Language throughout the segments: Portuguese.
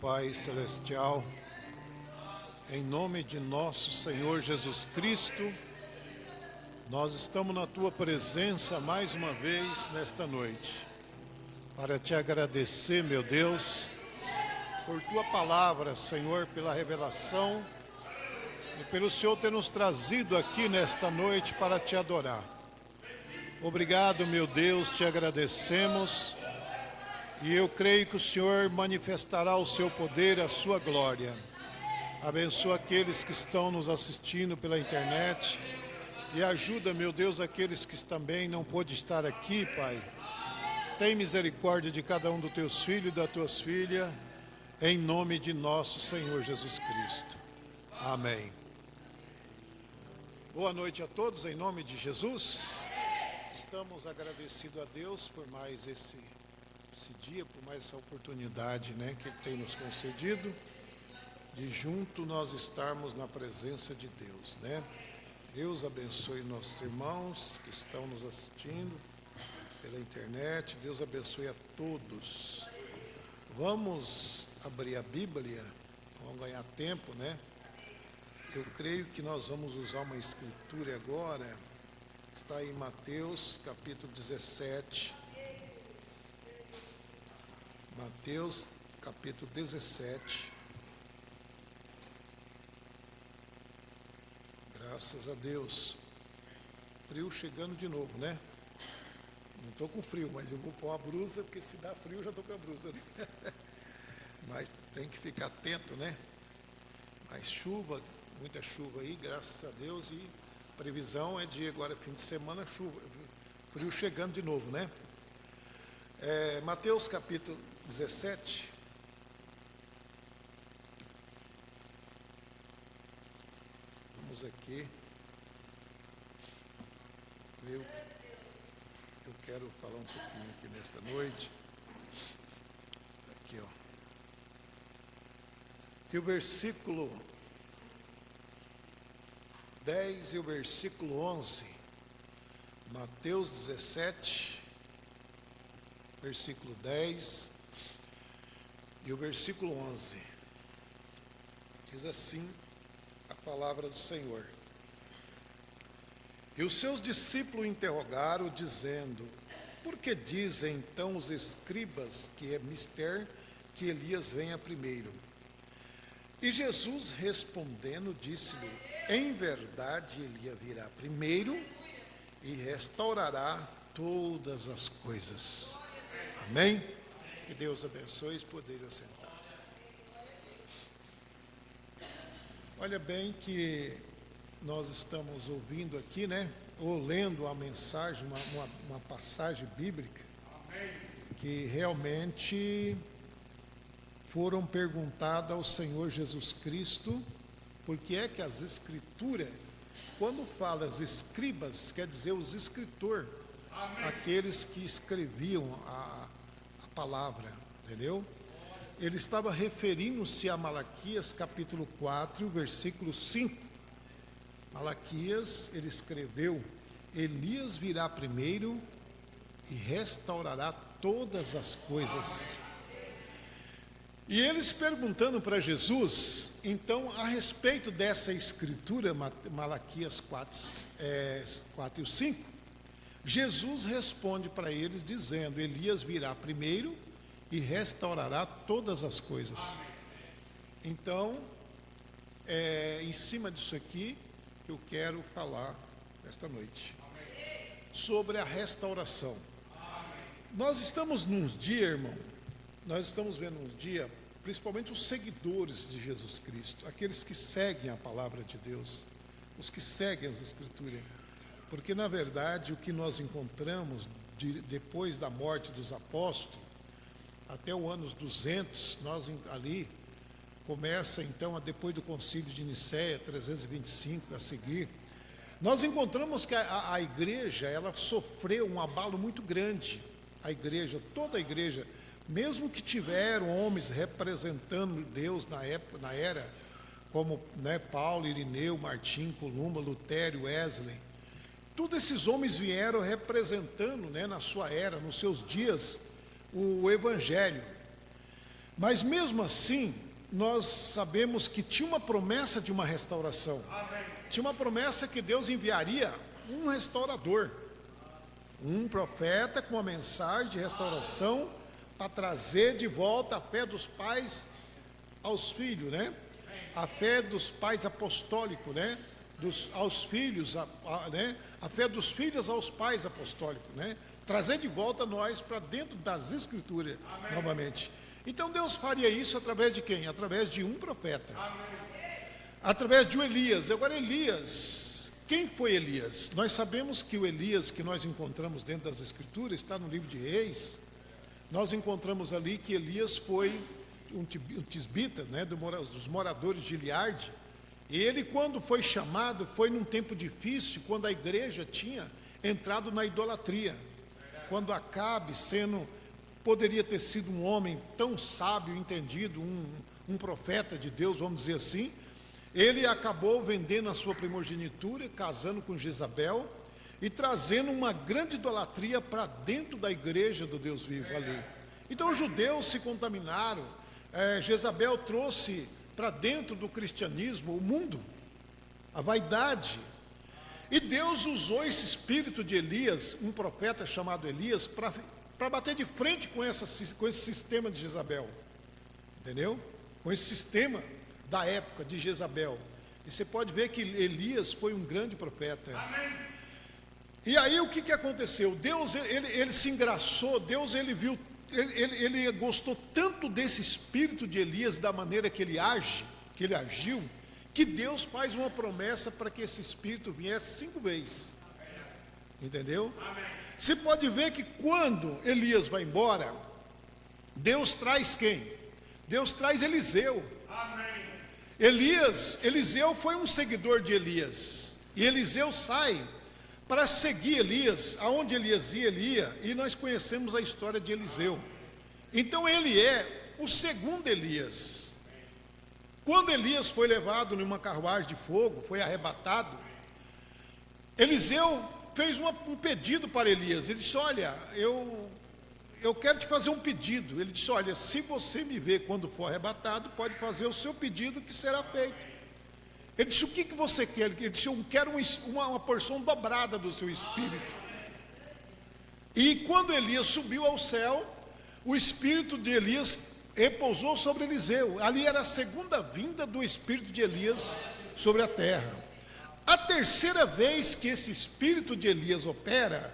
Pai Celestial, em nome de nosso Senhor Jesus Cristo, nós estamos na Tua presença mais uma vez nesta noite, para Te agradecer, meu Deus, por Tua palavra, Senhor, pela revelação e pelo Senhor ter nos trazido aqui nesta noite para Te adorar. Obrigado, meu Deus, Te agradecemos. E eu creio que o Senhor manifestará o seu poder, a sua glória. Abençoa aqueles que estão nos assistindo pela internet. E ajuda, meu Deus, aqueles que também não pôde estar aqui, Pai. Tem misericórdia de cada um dos teus filhos e das tuas filhas, em nome de nosso Senhor Jesus Cristo. Amém. Boa noite a todos, em nome de Jesus. Estamos agradecidos a Deus por mais esse dia, por mais essa oportunidade, que Ele tem nos concedido, de junto nós estarmos na presença de Deus, Deus abençoe nossos irmãos que estão nos assistindo pela internet, Deus abençoe a todos. Vamos abrir a Bíblia, vamos ganhar tempo, Eu creio que nós vamos usar uma escritura agora, está em Mateus capítulo 17, Mateus capítulo 17, graças a Deus, frio chegando de novo, Não estou com frio, mas eu vou pôr uma blusa, porque se dá frio eu já estou com a blusa, Mas tem que ficar atento, Mas chuva, muita chuva aí, graças a Deus, e previsão é de agora fim de semana, chuva, frio chegando de novo, Mateus capítulo 17, vamos aqui, eu quero falar um pouquinho aqui nesta noite, aqui e o versículo 10 e o versículo 11, Mateus 17, versículo 10 e o versículo 11, diz assim a palavra do Senhor. E os seus discípulos interrogaram, dizendo: por que dizem então os escribas que é mister que Elias venha primeiro? E Jesus respondendo disse-lhe: em verdade Elias virá primeiro e restaurará todas as coisas. Amém? Que Deus abençoe e podeis assentar. Olha bem que nós estamos ouvindo aqui, ou lendo a mensagem, uma passagem bíblica, que realmente foram perguntadas ao Senhor Jesus Cristo, porque é que as escrituras, quando fala as escribas, quer dizer os escritores, aqueles que escreviam a palavra, entendeu? Ele estava referindo-se a Malaquias capítulo 4, versículo 5. Malaquias, ele escreveu: Elias virá primeiro e restaurará todas as coisas. E eles perguntando para Jesus, então, a respeito dessa escritura, Malaquias 4 e 5, Jesus responde para eles dizendo: Elias virá primeiro e restaurará todas as coisas. Então, em cima disso aqui que eu quero falar esta noite, sobre a restauração. Nós estamos nos dias, irmão, nós estamos vendo uns dias, principalmente os seguidores de Jesus Cristo, aqueles que seguem a palavra de Deus, os que seguem as Escrituras, porque na verdade o que nós encontramos depois da morte dos apóstolos, até o ano 200, nós ali, começa então, depois do concílio de Nicéia, 325 a seguir, nós encontramos que a igreja, ela sofreu um abalo muito grande, a igreja, toda a igreja, mesmo que tiveram homens representando Deus na época, na era, como Paulo, Irineu, Martim, Columba, Lutério, Wesley, todos esses homens vieram representando, na sua era, nos seus dias, o Evangelho. Mas mesmo assim, nós sabemos que tinha uma promessa de uma restauração. Tinha uma promessa que Deus enviaria um restaurador, um profeta com uma mensagem de restauração para trazer de volta a fé dos pais aos filhos, né? A fé dos pais apostólicos, né? Aos filhos, né? A fé dos filhos aos pais apostólicos, né? Trazer de volta nós para dentro das Escrituras. Amém. Novamente. Então Deus faria isso através de quem? Através de um profeta. Amém. Através de um Elias. Agora Elias, quem foi Elias? Nós sabemos que o Elias que nós encontramos dentro das Escrituras, está no livro de Reis. Nós encontramos ali que Elias foi um tisbita, né, dos moradores de Gileade. E ele, quando foi chamado, foi num tempo difícil, quando a igreja tinha entrado na idolatria. Quando Acabe, poderia ter sido um homem tão sábio, entendido, um profeta de Deus, vamos dizer assim, ele acabou vendendo a sua primogenitura, casando com Jezabel e trazendo uma grande idolatria para dentro da igreja do Deus vivo ali. Então os judeus se contaminaram, Jezabel trouxe para dentro do cristianismo o mundo, a vaidade. E Deus usou esse espírito de Elias, um profeta chamado Elias, para bater de frente com esse sistema de Jezabel, entendeu? Com esse sistema da época de Jezabel. E você pode ver que Elias foi um grande profeta. Amém. E aí o que aconteceu? Deus, ele se engraçou, Deus, ele viu, ele gostou tanto desse espírito de Elias, da maneira que ele agiu, que Deus faz uma promessa para que esse espírito viesse 5 vezes. Entendeu? Amém. Você pode ver que quando Elias vai embora, Deus traz quem? Deus traz Eliseu. Amém. Eliseu foi um seguidor de Elias. E Eliseu sai para seguir Elias. Aonde Elias ia, ele ia. E nós conhecemos a história de Eliseu. Então ele é o segundo Elias. Quando Elias foi levado numa carruagem de fogo, foi arrebatado, Eliseu fez um pedido para Elias. Ele disse: olha, eu quero te fazer um pedido. Ele disse: olha, se você me ver quando for arrebatado, pode fazer o seu pedido que será feito. Ele disse: o que você quer? Ele disse: eu quero uma porção dobrada do seu espírito. E quando Elias subiu ao céu, o espírito de Elias repousou sobre Eliseu. Ali era a segunda vinda do espírito de Elias sobre a terra. A terceira vez que esse espírito de Elias opera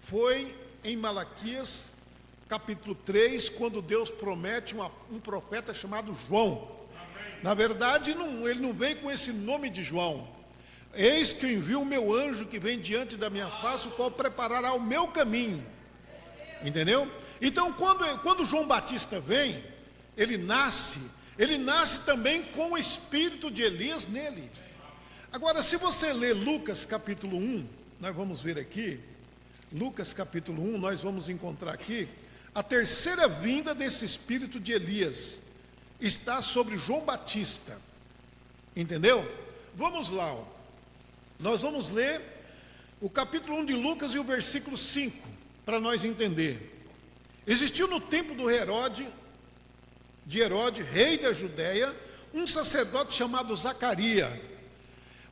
foi em Malaquias capítulo 3, quando Deus promete um profeta chamado João. Na verdade, ele não veio com esse nome de João. Eis que eu envio o meu anjo que vem diante da minha face, o qual preparará o meu caminho. Entendeu? Então, quando João Batista vem, ele nasce também com o espírito de Elias nele. Agora, se você ler Lucas capítulo 1, nós vamos ver aqui, Lucas capítulo 1, nós vamos encontrar aqui, a terceira vinda desse espírito de Elias está sobre João Batista. Entendeu? Vamos lá, ó. Nós vamos ler o capítulo 1 de Lucas e o versículo 5, para nós entender. Existiu no tempo de Herodes, rei da Judéia, um sacerdote chamado Zacarias,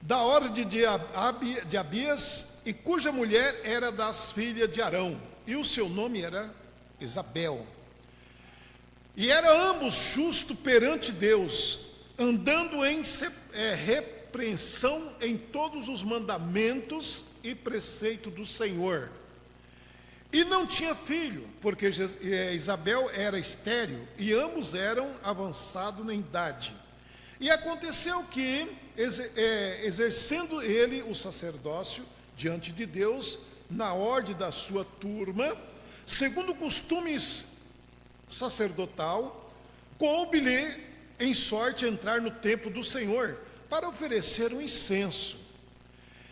da ordem de Abias, e cuja mulher era das filhas de Arão, e o seu nome era Isabel. E era ambos justos perante Deus, andando em repreensão em todos os mandamentos e preceitos do Senhor. E não tinha filho, porque Isabel era estéril, e ambos eram avançados na idade. E aconteceu que, exercendo ele o sacerdócio diante de Deus, na ordem da sua turma, segundo costumes sacerdotal, coube-lhe em sorte entrar no templo do Senhor, para oferecer um incenso.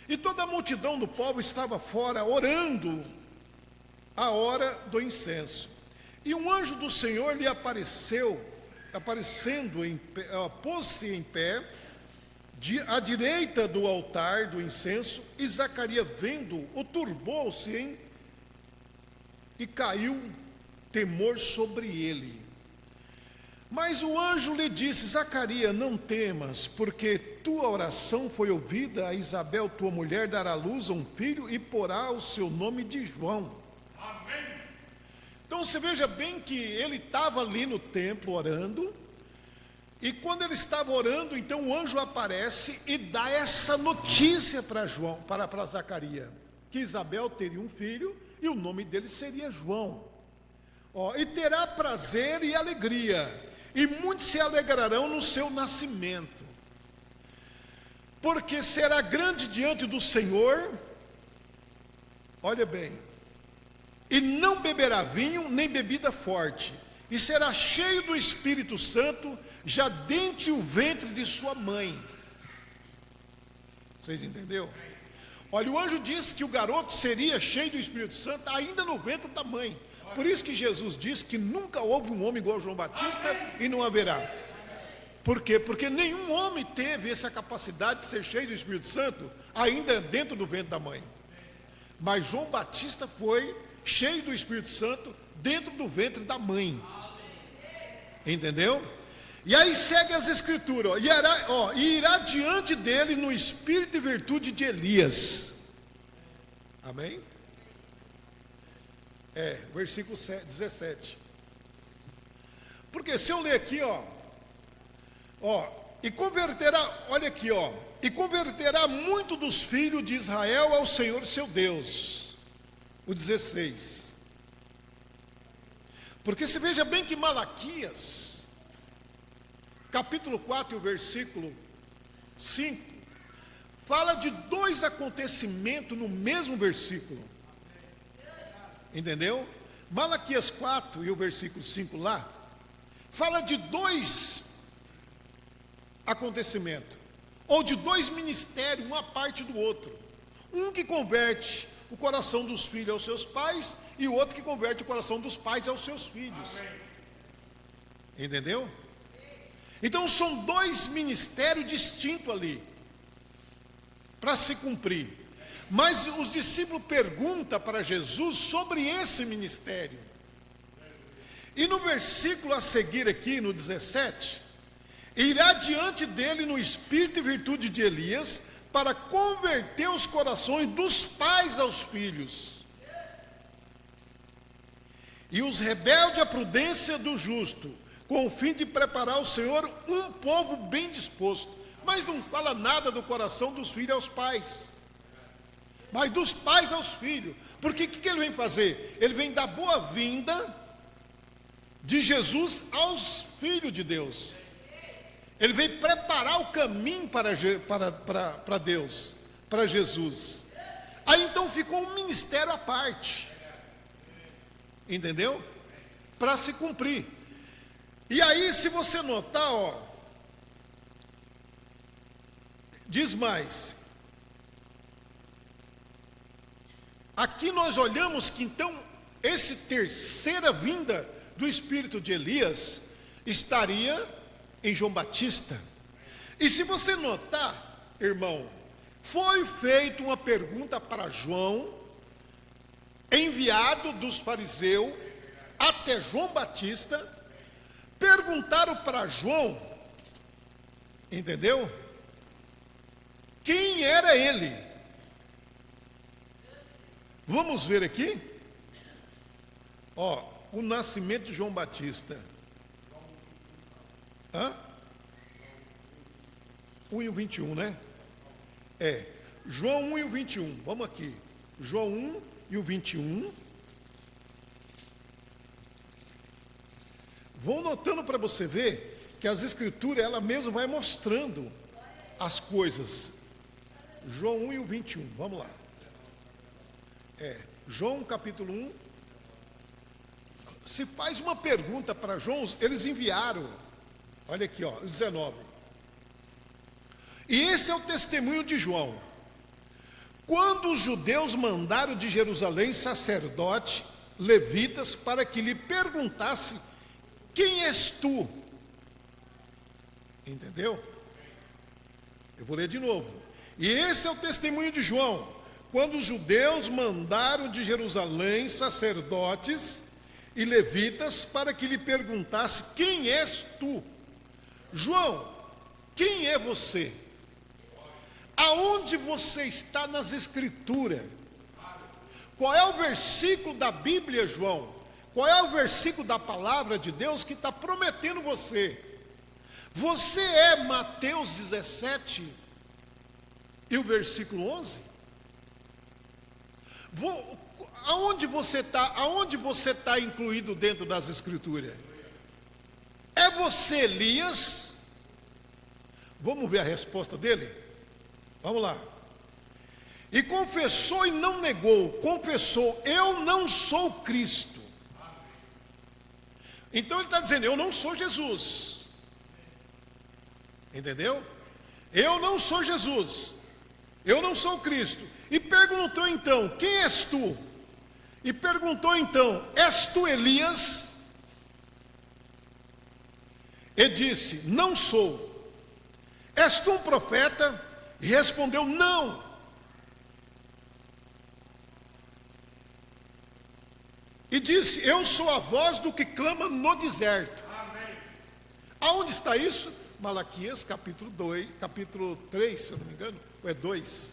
E toda a multidão do povo estava fora, orando a hora do incenso. E um anjo do Senhor lhe aparecendo pôs-se em pé, à direita do altar do incenso, e Zacarias, vendo-o, turbou-se e caiu temor sobre ele. Mas o anjo lhe disse: Zacarias, não temas, porque tua oração foi ouvida. A Isabel, tua mulher, dará à luz a um filho e porá o seu nome de João. Amém. Então você veja bem que ele estava ali no templo orando, e quando ele estava orando, então o anjo aparece e dá essa notícia para João, para Zacarias, que Isabel teria um filho e o nome dele seria João. E terá prazer e alegria, e muitos se alegrarão no seu nascimento, porque será grande diante do Senhor. Olha bem, e não beberá vinho nem bebida forte, e será cheio do Espírito Santo já dentro do ventre de sua mãe. Vocês entenderam? Olha, o anjo disse que o garoto seria cheio do Espírito Santo ainda no ventre da mãe. Por isso que Jesus disse que nunca houve um homem igual a João Batista e não haverá. Por quê? Porque nenhum homem teve essa capacidade de ser cheio do Espírito Santo ainda dentro do ventre da mãe. Mas João Batista foi cheio do Espírito Santo dentro do ventre da mãe. Entendeu? E aí segue as escrituras, e irá diante dele no espírito e virtude de Elias. Amém? Versículo 17. Porque se eu ler aqui, e converterá, olha aqui, e converterá muito dos filhos de Israel ao Senhor seu Deus. O 16. Porque se veja bem que Malaquias, capítulo 4 e o versículo 5, fala de dois acontecimentos no mesmo versículo. Entendeu? Malaquias 4 e o versículo 5 lá, fala de dois acontecimentos, ou de dois ministérios, uma parte do outro. Um que converte o coração dos filhos aos seus pais, e o outro que converte o coração dos pais aos seus filhos. Entendeu? Então são dois ministérios distintos ali, para se cumprir. Mas os discípulos perguntam para Jesus sobre esse ministério. E no versículo a seguir aqui, no 17, irá diante dele no espírito e virtude de Elias, para converter os corações dos pais aos filhos, e os rebeldes à prudência do justo, com o fim de preparar ao Senhor um povo bem disposto. Mas não fala nada do coração dos filhos aos pais, mas dos pais aos filhos. Porque o que ele vem fazer? Ele vem dar boa-vinda de Jesus aos filhos de Deus. Ele veio preparar o caminho para Deus, para Jesus. Aí então ficou um ministério à parte, entendeu? Para se cumprir. E aí, se você notar, diz mais. Aqui nós olhamos que então, essa terceira vinda do espírito de Elias estaria em João Batista. E se você notar, irmão, foi feita uma pergunta para João, enviado dos fariseus até João Batista. Perguntaram para João, entendeu? Quem era ele? Vamos ver aqui. O nascimento de João Batista. 1 e o 21, né? João 1 e o 21. Vamos aqui. João 1 e o 21. Vão notando para você ver que as escrituras, ela mesma vai mostrando as coisas. João 1 e o 21, vamos lá. João capítulo 1. Se faz uma pergunta para João, eles enviaram. Olha aqui, 19. E esse é o testemunho de João. Quando os judeus mandaram de Jerusalém sacerdotes, levitas, para que lhe perguntasse: quem és tu? Entendeu? Eu vou ler de novo. E esse é o testemunho de João. Quando os judeus mandaram de Jerusalém sacerdotes, e levitas para que lhe perguntasse: quem és tu? João, quem é você? Aonde você está nas Escrituras? Qual é o versículo da Bíblia, João? Qual é o versículo da palavra de Deus que está prometendo você? Você é Mateus 17 e o versículo 11? Aonde você está incluído dentro das Escrituras? É você Elias? Vamos ver a resposta dele? Vamos lá. E confessou e não negou, confessou: eu não sou Cristo. Então ele está dizendo: eu não sou Jesus. Entendeu? Eu não sou Jesus, eu não sou Cristo. E perguntou então: quem és tu? E perguntou então: és tu Elias? E disse: não sou. És tu um profeta? E respondeu: não. E disse: eu sou a voz do que clama no deserto. Amém. Aonde está isso? Malaquias capítulo 2, capítulo 3, se eu não me engano, ou é 2?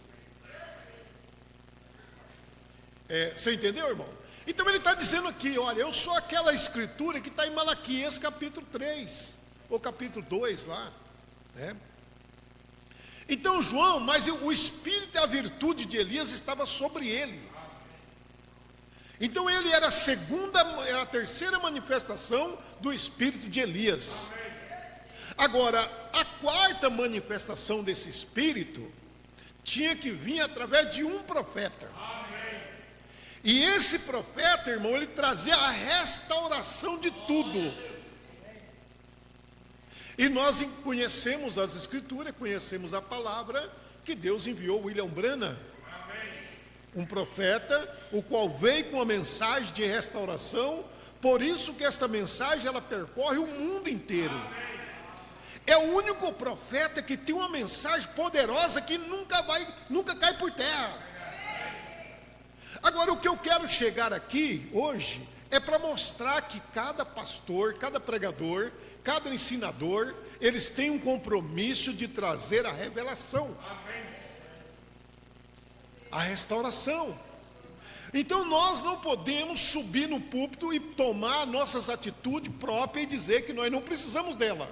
Você entendeu, irmão? Então ele está dizendo aqui: olha, eu sou aquela escritura que está em Malaquias capítulo 3, ou capítulo 2 lá, né? Então João, mas o espírito e a virtude de Elias estava sobre ele. Então ele era a terceira manifestação do espírito de Elias. Agora, a quarta manifestação desse espírito tinha que vir através de um profeta. E esse profeta, irmão, ele trazia a restauração de tudo. E nós conhecemos as Escrituras, conhecemos a palavra que Deus enviou William Branham, um profeta, o qual veio com a mensagem de restauração. Por isso que esta mensagem ela percorre o mundo inteiro. É o único profeta que tem uma mensagem poderosa que nunca cai por terra. Agora, o que eu quero chegar aqui hoje é para mostrar que cada pastor, cada pregador, cada ensinador, eles têm um compromisso de trazer a revelação, a restauração. Então nós não podemos subir no púlpito e tomar nossas atitudes próprias e dizer que nós não precisamos dela.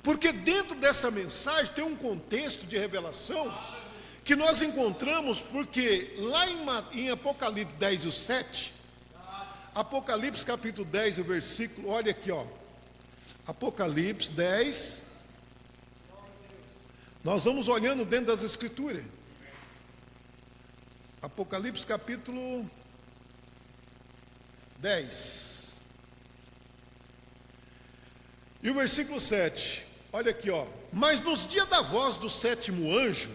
Porque dentro dessa mensagem tem um contexto de revelação que nós encontramos, porque lá em Apocalipse 10 e 7, Apocalipse capítulo 10, o versículo, olha aqui, ó. Apocalipse 10. Nós vamos olhando dentro das Escrituras. Apocalipse capítulo 10. E o versículo 7. Olha aqui, ó. Mas nos dias da voz do sétimo anjo,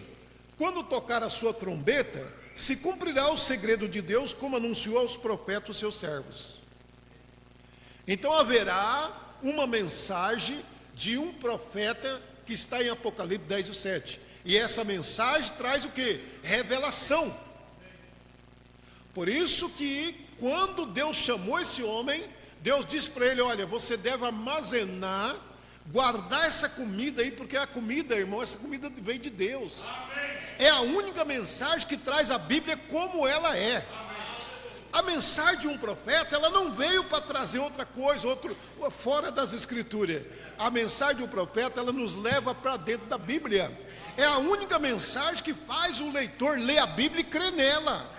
quando tocar a sua trombeta, se cumprirá o segredo de Deus, como anunciou aos profetas os seus servos. Então haverá uma mensagem de um profeta que está em Apocalipse 10 e 7. E essa mensagem traz o quê? Revelação. Por isso que quando Deus chamou esse homem, Deus disse para ele: olha, você deve armazenar, guardar essa comida aí, porque a comida, irmão, essa comida vem de Deus. É a única mensagem que traz a Bíblia como ela é. A mensagem de um profeta, ela não veio para trazer outra coisa, fora das Escrituras. A mensagem de um profeta, ela nos leva para dentro da Bíblia. É a única mensagem que faz o leitor ler a Bíblia e crer nela.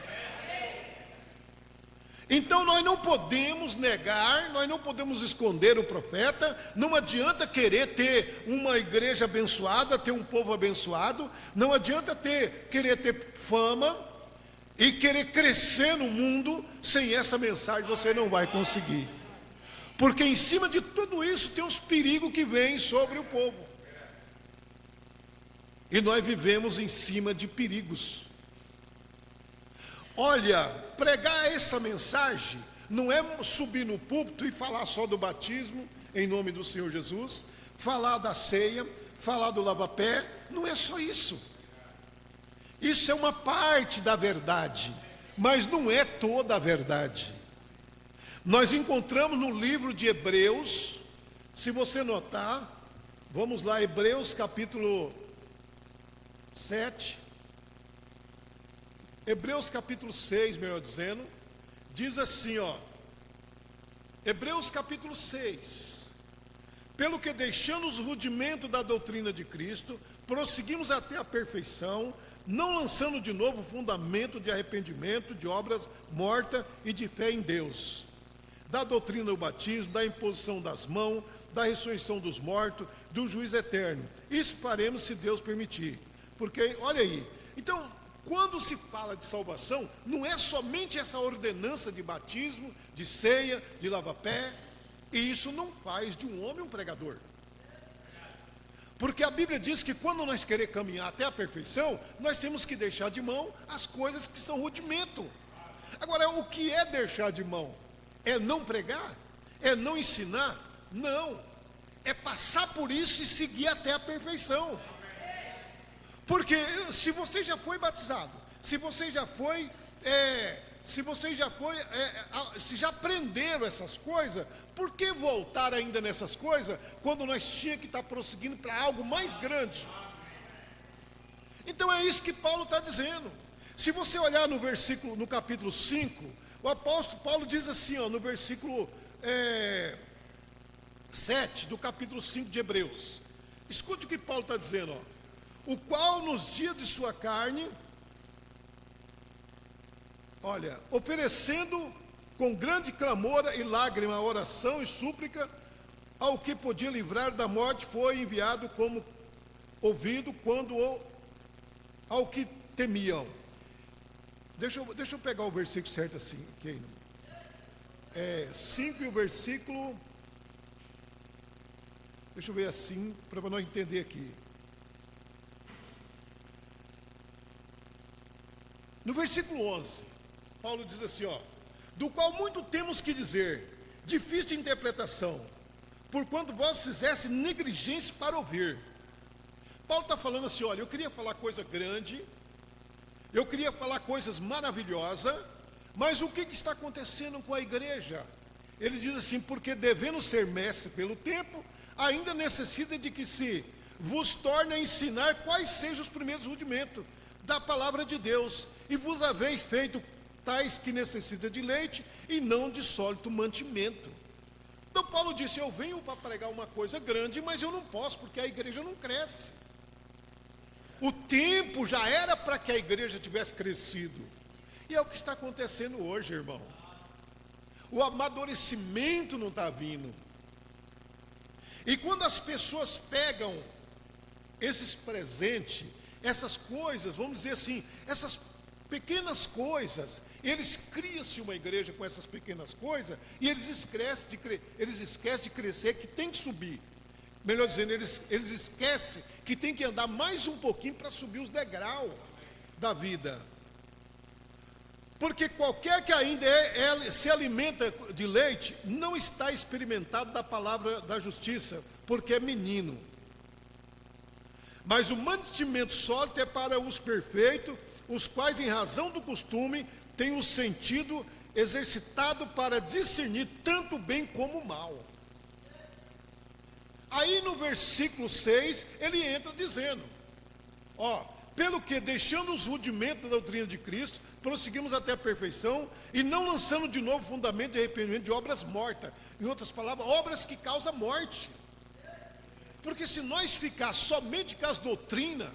Então nós não podemos negar, nós não podemos esconder o profeta. Não adianta querer ter uma igreja abençoada, ter um povo abençoado. Não adianta querer ter fama e querer crescer no mundo. Sem essa mensagem você não vai conseguir. Porque em cima de tudo isso tem os perigos que vêm sobre o povo. E nós vivemos em cima de perigos. Olha, pregar essa mensagem não é subir no púlpito e falar só do batismo em nome do Senhor Jesus, falar da ceia, falar do lava-pé. Não é só isso. Isso é uma parte da verdade, mas não é toda a verdade. Nós encontramos no livro de Hebreus, se você notar, vamos lá, Hebreus capítulo 7, Hebreus capítulo 6, melhor dizendo, diz assim, ó, Hebreus capítulo 6, pelo que deixando os rudimentos da doutrina de Cristo, prosseguimos até a perfeição, não lançando de novo o fundamento de arrependimento, de obras mortas e de fé em Deus, da doutrina do batismo, da imposição das mãos, da ressurreição dos mortos, do juízo eterno. Isso faremos se Deus permitir. Porque, olha aí, então, quando se fala de salvação, não é somente essa ordenança de batismo, de ceia, de lava-pé, e isso não faz de um homem um pregador. Porque a Bíblia diz que quando nós queremos caminhar até a perfeição, nós temos que deixar de mão as coisas que são rudimento. Agora, o que é deixar de mão? É não pregar? É não ensinar? Não. É passar por isso e seguir até a perfeição. Porque se você já foi batizado, se você já foi, se já aprenderam essas coisas, por que voltar ainda nessas coisas, quando nós tínhamos que estar prosseguindo para algo mais grande? Então é isso que Paulo está dizendo. Se você olhar no versículo, no capítulo 5, o apóstolo Paulo diz assim, ó, no versículo 7 do capítulo 5 de Hebreus. Escute o que Paulo está dizendo, ó. O qual nos dias de sua carne, olha, oferecendo com grande clamor e lágrima, oração e súplica, ao que podia livrar da morte, foi enviado como ouvido ao que temiam. Deixa eu pegar o versículo certo assim, ok? 5 e o versículo, deixa eu ver assim, para nós entender aqui. No versículo 11, Paulo diz assim, ó, do qual muito temos que dizer, difícil de interpretação, porquanto vós fizesse negligência para ouvir. Paulo está falando assim, olha, eu queria falar coisa grande, eu queria falar coisas maravilhosas, mas o que está acontecendo com a igreja? Ele diz assim, porque devendo ser mestre pelo tempo, ainda necessita de que se vos torne a ensinar quais sejam os primeiros rudimentos da palavra de Deus, e vos haveis feito tais que necessitam de leite e não de sólido mantimento. Então Paulo disse, eu venho para pregar uma coisa grande, mas eu não posso, porque a igreja não cresce. O tempo já era para que a igreja tivesse crescido, e é o que está acontecendo hoje, irmão. O amadurecimento não está vindo. E quando as pessoas pegam esses presentes, essas coisas, vamos dizer assim, essas pequenas coisas, eles criam-se uma igreja com essas pequenas coisas, e eles esquecem de crescer, que tem que subir. Melhor dizendo, eles esquecem que tem que andar mais um pouquinho para subir os degraus da vida. Porque qualquer que ainda se alimenta de leite, não está experimentado da palavra da justiça, porque é menino. Mas o mantimento sólido é para os perfeitos, os quais, em razão do costume, têm o sentido exercitado para discernir tanto o bem como o mal. Aí no versículo 6, ele entra dizendo, ó, pelo que, deixando os rudimentos da doutrina de Cristo, prosseguimos até a perfeição, e não lançando de novo fundamento de arrependimento de obras mortas. Em outras palavras, obras que causam morte. Porque se nós ficar somente com as doutrinas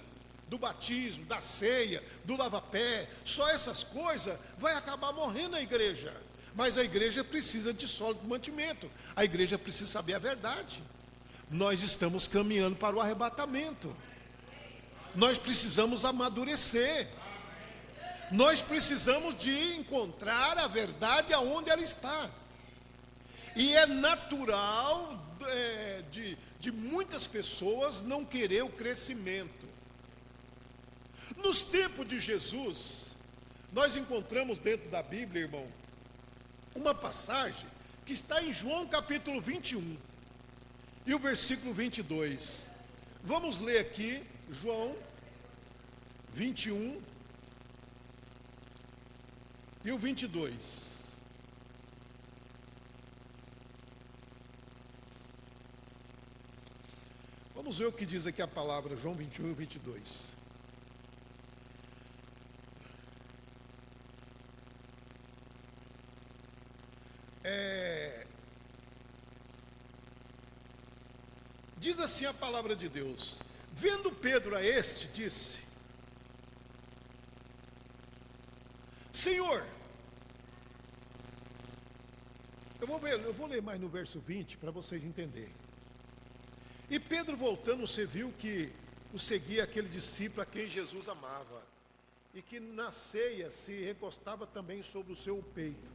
do batismo, da ceia, do lava-pé, só essas coisas, vai acabar morrendo a igreja. Mas a igreja precisa de sólido mantimento. A igreja precisa saber a verdade. Nós estamos caminhando para o arrebatamento. Nós precisamos amadurecer. Nós precisamos de encontrar a verdade aonde ela está. E é natural de muitas pessoas não querer o crescimento. Nos tempos de Jesus, nós encontramos dentro da Bíblia, irmão, uma passagem que está em João capítulo 21 e o versículo 22. Vamos ler aqui, João 21 e o 22. Vamos ver o que diz aqui a palavra, João 21 e 22. Diz assim a palavra de Deus: vendo Pedro a este, disse: Senhor, eu vou ler mais no verso 20 para vocês entenderem. E Pedro, voltando, você viu que o seguia aquele discípulo a quem Jesus amava, e que na ceia se recostava também sobre o seu peito,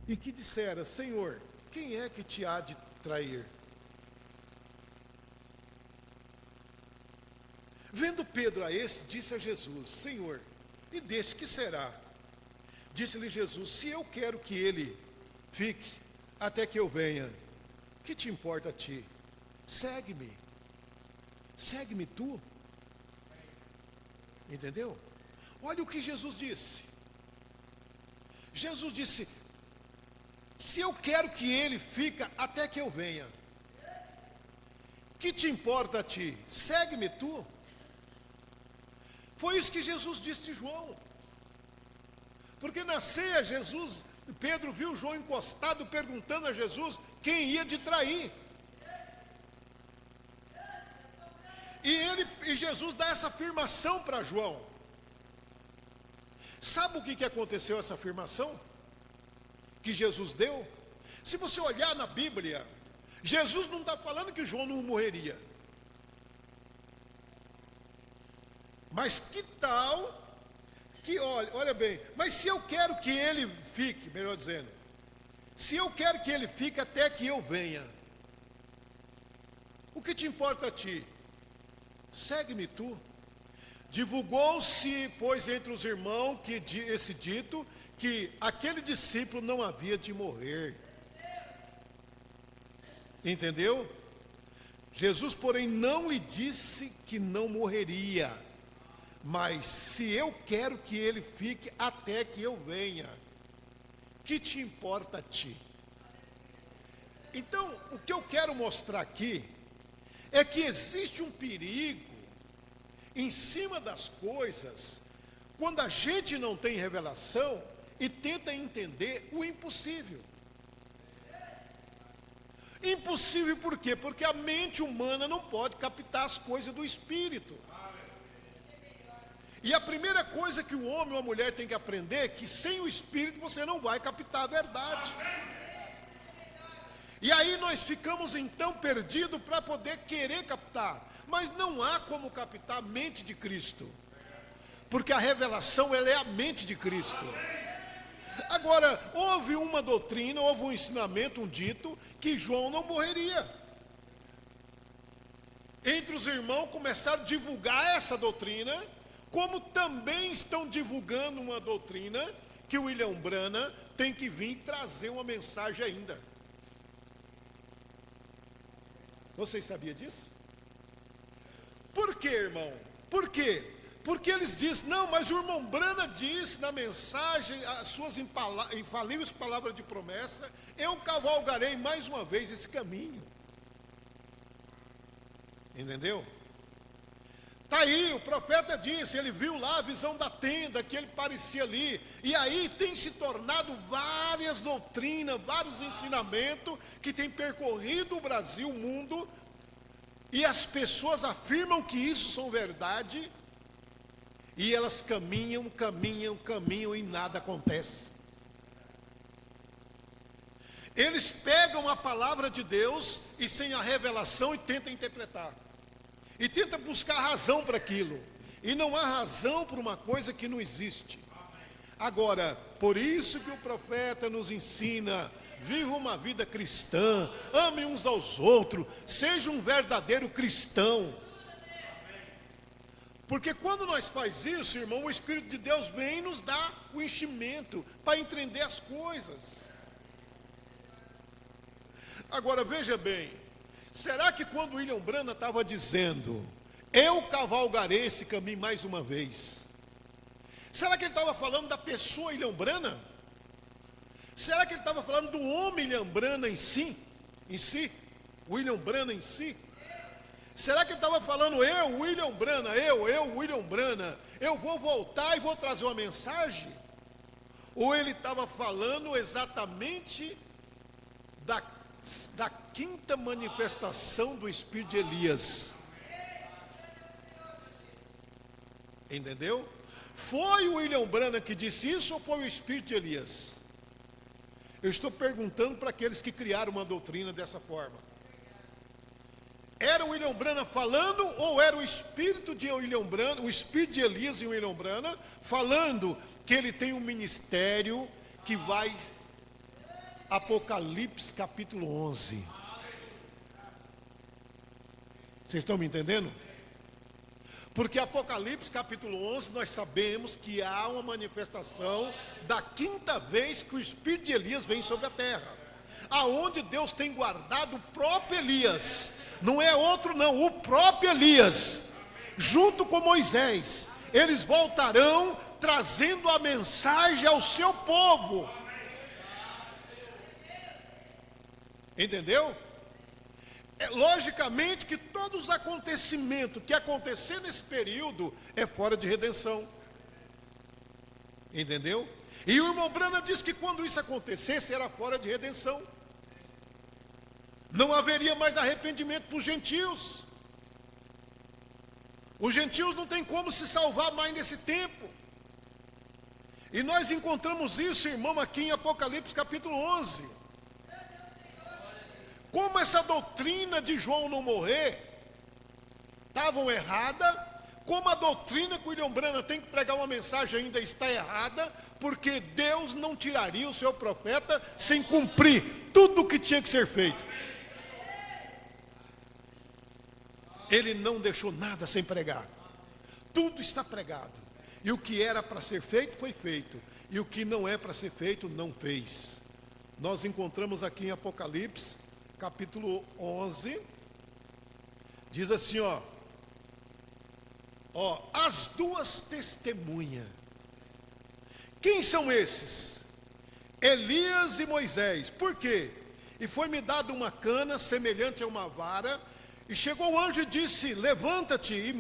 e que dissera: Senhor, quem é que te há de trair? Vendo Pedro a esse, disse a Jesus: Senhor, e deste que será? Disse-lhe Jesus: se eu quero que ele fique até que eu venha, que te importa a ti? Segue-me. Segue-me tu. Entendeu? Olha o que Jesus disse. Jesus disse: se eu quero que ele fique até que eu venha, que te importa a ti? Segue-me tu. Foi isso que Jesus disse de João. Porque na ceia Pedro viu João encostado, perguntando a Jesus quem ia te trair. E Jesus dá essa afirmação para João. Sabe o que aconteceu essa afirmação que Jesus deu? Se você olhar na Bíblia, Jesus não está falando que João não morreria. Mas que tal que, olha bem, mas se eu quero que ele fique, melhor dizendo, se eu quero que ele fique até que eu venha, o que te importa a ti? Segue-me tu. Divulgou-se, pois, entre os irmãos esse dito, que aquele discípulo não havia de morrer. Entendeu? Jesus, porém, não lhe disse que não morreria, mas se eu quero que ele fique até que eu venha, que te importa a ti? Então, o que eu quero mostrar aqui é que existe um perigo em cima das coisas, quando a gente não tem revelação e tenta entender o impossível. Impossível por quê? Porque a mente humana não pode captar as coisas do Espírito. E a primeira coisa que o homem ou a mulher tem que aprender é que sem o Espírito você não vai captar a verdade. E aí nós ficamos então perdidos para poder querer captar. Mas não há como captar a mente de Cristo. Porque a revelação, ela é a mente de Cristo. Agora, houve uma doutrina, houve um ensinamento, um dito, que João não morreria. Entre os irmãos começaram a divulgar essa doutrina, como também estão divulgando uma doutrina que o William Branham tem que vir trazer uma mensagem ainda. Vocês sabiam disso? Por quê, irmão? Por quê? Porque eles dizem: não, mas o irmão Branham disse na mensagem, as suas infalíveis palavras de promessa, eu cavalgarei mais uma vez esse caminho. Entendeu? Está aí, o profeta disse, ele viu lá a visão da tenda, que ele parecia ali, e aí tem se tornado várias doutrinas, vários ensinamentos, que tem percorrido o Brasil, o mundo, e as pessoas afirmam que isso são verdade, e elas caminham e nada acontece. Eles pegam a palavra de Deus, e sem a revelação, e tentam interpretar. E tenta buscar razão para aquilo. E não há razão para uma coisa que não existe. Agora, por isso que o profeta nos ensina: viva uma vida cristã, ame uns aos outros, seja um verdadeiro cristão. Porque quando nós faz isso, irmão, o Espírito de Deus vem e nos dá o enchimento para entender as coisas. Agora, veja bem, será que quando William Branham estava dizendo, eu cavalgarei esse caminho mais uma vez, será que ele estava falando da pessoa William Branham? Será que ele estava falando do homem William Branham em si? William Branham em si? Será que ele estava falando, eu, William Branham, William Branham, eu vou voltar e vou trazer uma mensagem? Ou ele estava falando exatamente da quinta manifestação do Espírito de Elias? Entendeu? Foi o William Branham que disse isso ou foi o Espírito de Elias? Eu estou perguntando para aqueles que criaram uma doutrina dessa forma. Era o William Branham falando ou era o Espírito de William Branham, o Espírito de Elias e o William Branham falando que ele tem um ministério que vai... Apocalipse capítulo 11. Vocês estão me entendendo? Porque Apocalipse capítulo 11 nós sabemos que há uma manifestação da quinta vez que o Espírito de Elias vem sobre a terra, aonde Deus tem guardado o próprio Elias, não é outro não, o próprio Elias, junto com Moisés. Eles voltarão trazendo a mensagem ao seu povo. Entendeu? Logicamente que todos os acontecimentos que acontecer nesse período é fora de redenção. Entendeu? E o irmão Branham diz que quando isso acontecesse era fora de redenção. Não haveria mais arrependimento para os gentios. Os gentios não têm como se salvar mais nesse tempo. E nós encontramos isso, irmão, aqui em Apocalipse capítulo 11. Como essa doutrina de João não morrer estavam errada, como a doutrina que o William Branham tem que pregar uma mensagem ainda está errada, porque Deus não tiraria o seu profeta sem cumprir tudo o que tinha que ser feito. Ele não deixou nada sem pregar. Tudo está pregado. E o que era para ser feito, foi feito. E o que não é para ser feito, não fez. Nós encontramos aqui em Apocalipse capítulo 11, diz assim, as duas testemunhas. Quem são esses? Elias e Moisés. Por quê? E foi-me dado uma cana semelhante a uma vara, e chegou o anjo e disse, levanta-te e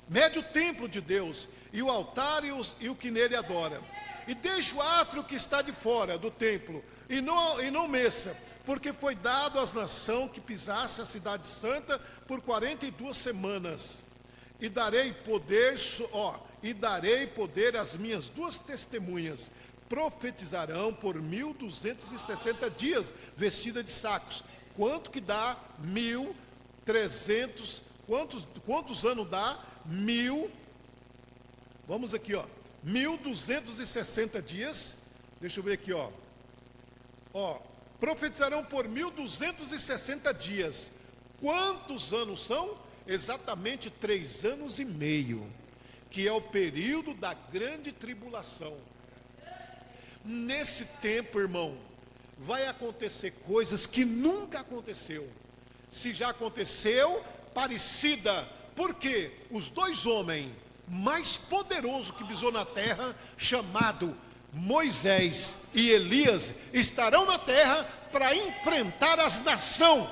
mede o templo de Deus, e o altar e o que nele adora, e deixa o átrio que está de fora do templo, e não meça, porque foi dado às nações que pisasse a cidade santa por 42 semanas. E darei poder, às minhas duas testemunhas, profetizarão por 1260 dias, vestida de sacos. Quanto que dá? 1300, quantos anos dá? Vamos aqui, 1260 dias, deixa eu ver aqui, profetizarão por 1260 dias. Quantos anos são? Exatamente 3 anos e meio, que é o período da grande tribulação. Nesse tempo, irmão, vai acontecer coisas que nunca aconteceu. Se já aconteceu, parecida. Porque os dois homens mais poderosos que pisou na terra, chamado Moisés e Elias, estarão na terra para enfrentar as nações,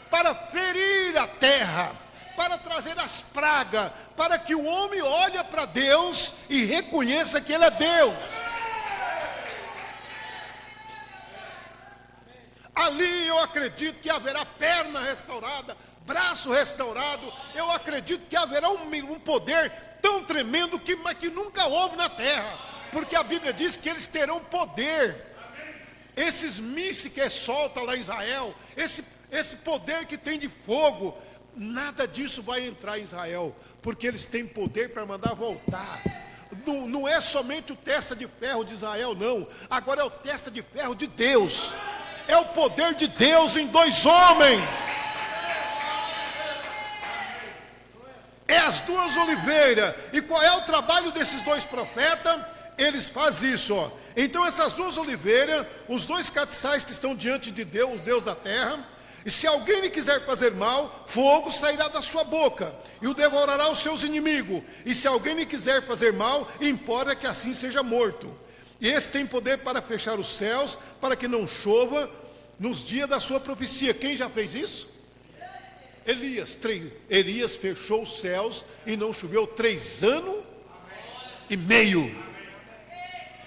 para ferir a terra, para trazer as pragas, para que o homem olhe para Deus e reconheça que Ele é Deus. Ali eu acredito que haverá perna restaurada, braço restaurado. Eu acredito que haverá um poder tão tremendo que nunca houve na terra. Porque a Bíblia diz que eles terão poder. Esses mísseis que solta lá em Israel, esse poder que tem de fogo, nada disso vai entrar em Israel, porque eles têm poder para mandar voltar. Não é somente o testa de ferro de Israel, não. Agora é o testa de ferro de Deus. É o poder de Deus em dois homens. É as duas oliveiras. E qual é o trabalho desses dois profetas? Eles fazem isso, Então essas duas oliveiras, os dois castiçais que estão diante de Deus, o Deus da terra, e se alguém lhe quiser fazer mal, fogo sairá da sua boca, e o devorará os seus inimigos. E se alguém lhe quiser fazer mal, importa que assim seja morto. E esse tem poder para fechar os céus, para que não chova nos dias da sua profecia. Quem já fez isso? Elias fechou os céus e não choveu 3 anos e meio.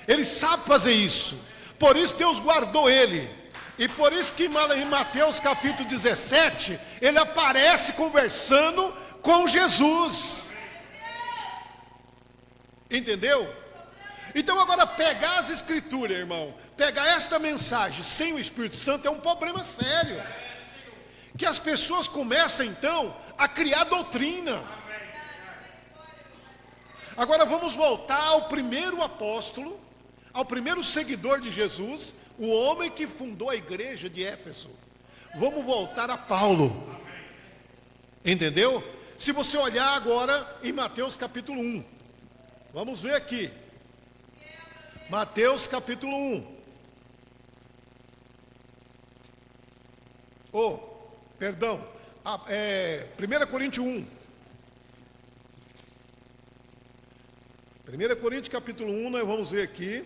Ele sabe fazer isso. Por isso Deus guardou ele. E por isso que em Mateus capítulo 17, ele aparece conversando com Jesus. Entendeu? Então agora pegar as escrituras, irmão, pegar esta mensagem sem o Espírito Santo é um problema sério. Que as pessoas começam então a criar doutrina. Agora vamos voltar ao primeiro apóstolo, ao primeiro seguidor de Jesus, o homem que fundou a igreja de Éfeso. Vamos voltar a Paulo. Entendeu? Se você olhar agora em Mateus capítulo 1. Vamos ver aqui. Mateus capítulo 1. Perdão. 1 Coríntios 1. 1 Coríntios capítulo 1, nós vamos ver aqui